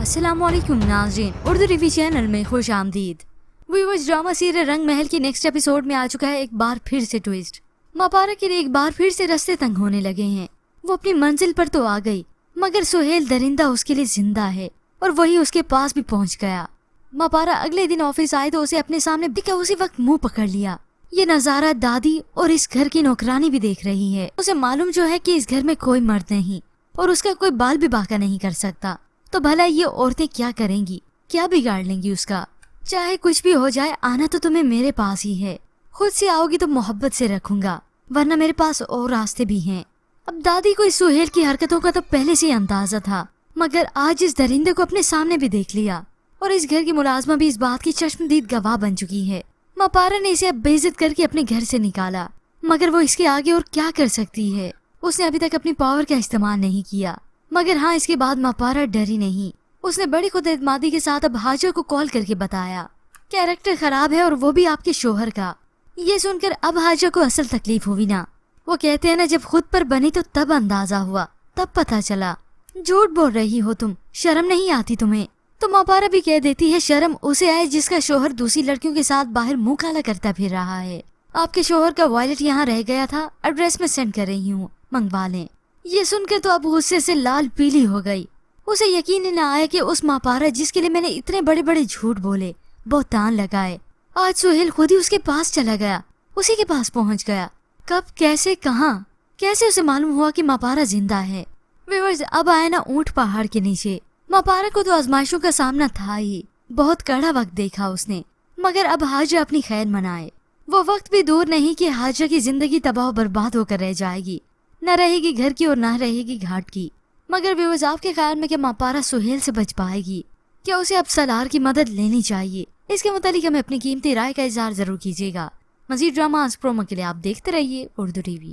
अस्सलाम वालेकुम नाज़रीन, उर्दू टीवी चैनल में खुश आमदीद। व्यूअर्स, ड्रामा सीरियल रंग महल की नेक्स्ट एपिसोड में आ चुका है एक बार फिर से ट्विस्ट। मापारा के लिए एक बार फिर से रास्ते तंग होने लगे हैं। वो अपनी मंजिल पर तो आ गई, मगर सुहेल दरिंदा उसके लिए जिंदा है और वही उसके पास भी पहुंच गया। मापारा अगले दिन ऑफिस आए तो उसे अपने सामने दिखा, उसी वक्त मुंह पकड़ लिया। ये नजारा दादी और इस घर की नौकरानी भी देख रही है। उसे मालूम जो है कि इस घर में कोई मर्द नहीं और उसका कोई बाल भी बाका नहीं कर सकता, तो भला ये औरतें क्या करेंगी, क्या बिगाड़ लेंगी उसका। चाहे कुछ भी हो जाए, आना तो तुम्हें मेरे पास ही है। खुद से आओगी तो मोहब्बत से रखूंगा, वरना मेरे पास और रास्ते भी हैं। अब दादी को इस सुहेल की हरकतों का तो पहले से ही अंदाजा था, मगर आज इस दरिंदे को अपने सामने भी देख लिया और इस घर की मुलाजमा भी इस बात की चश्मदीद गवाह बन चुकी है। मापारा ने इसे अब बेइज्जत करके अपने घर से निकाला, मगर वो इसके आगे और क्या कर सकती है। उसने अभी तक अपनी पावर का इस्तेमाल नहीं किया, मगर हाँ, इसके बाद मापारा डरी नहीं। उसने बड़ी खुद एतमादी के साथ अब हाजिर को कॉल करके बताया कैरेक्टर खराब है और वो भी आपके शोहर का। ये सुनकर अब हाजिर को असल तकलीफ हुई ना। वो कहते हैं ना, जब खुद पर बनी तो तब अंदाजा हुआ, तब पता चला। झूठ बोल रही हो तुम, शर्म नहीं आती तुम्हें। तो मापारा भी कह देती है शर्म उसे आए जिसका शोहर दूसरी लड़कियों के साथ बाहर मुंह काला करता फिर रहा है। आपके शोहर का वॉलेट यहाँ रह गया था, एड्रेस में सेंड कर रही हूँ, मंगवा लें। ये सुनकर तो अब गुस्से से लाल पीली हो गई। उसे यकीन ही न आया कि उस मापारा जिसके लिए मैंने इतने बड़े बड़े झूठ बोले, बहुतान लगाए, आज सुहेल खुद ही उसके पास चला गया, उसी के पास पहुंच गया। कब, कैसे, कहाँ, कैसे उसे मालूम हुआ कि मापारा जिंदा है। व्यूअर्स, अब आया ना ऊंट पहाड़ के नीचे। मापारा को तो आजमाइशों का सामना था ही, बहुत कड़ा वक्त देखा उसने, मगर अब हाजिरा अपनी खैर मनाए। वो वक्त भी दूर नहीं कि हाजिरा की जिंदगी तबाह बर्बाद होकर रह जाएगी, न रहेगी घर की और न रहेगी घाट की। मगर व्यूअर्स, आपके ख्याल में क्या मापारा सुहेल से बच पाएगी? क्या उसे अब सलार की मदद लेनी चाहिए? इसके मुतालिक हमें अपनी कीमती राय का इजहार जरूर कीजिएगा। मजीद ड्रामा प्रोमो के लिए आप देखते रहिए उर्दू टीवी।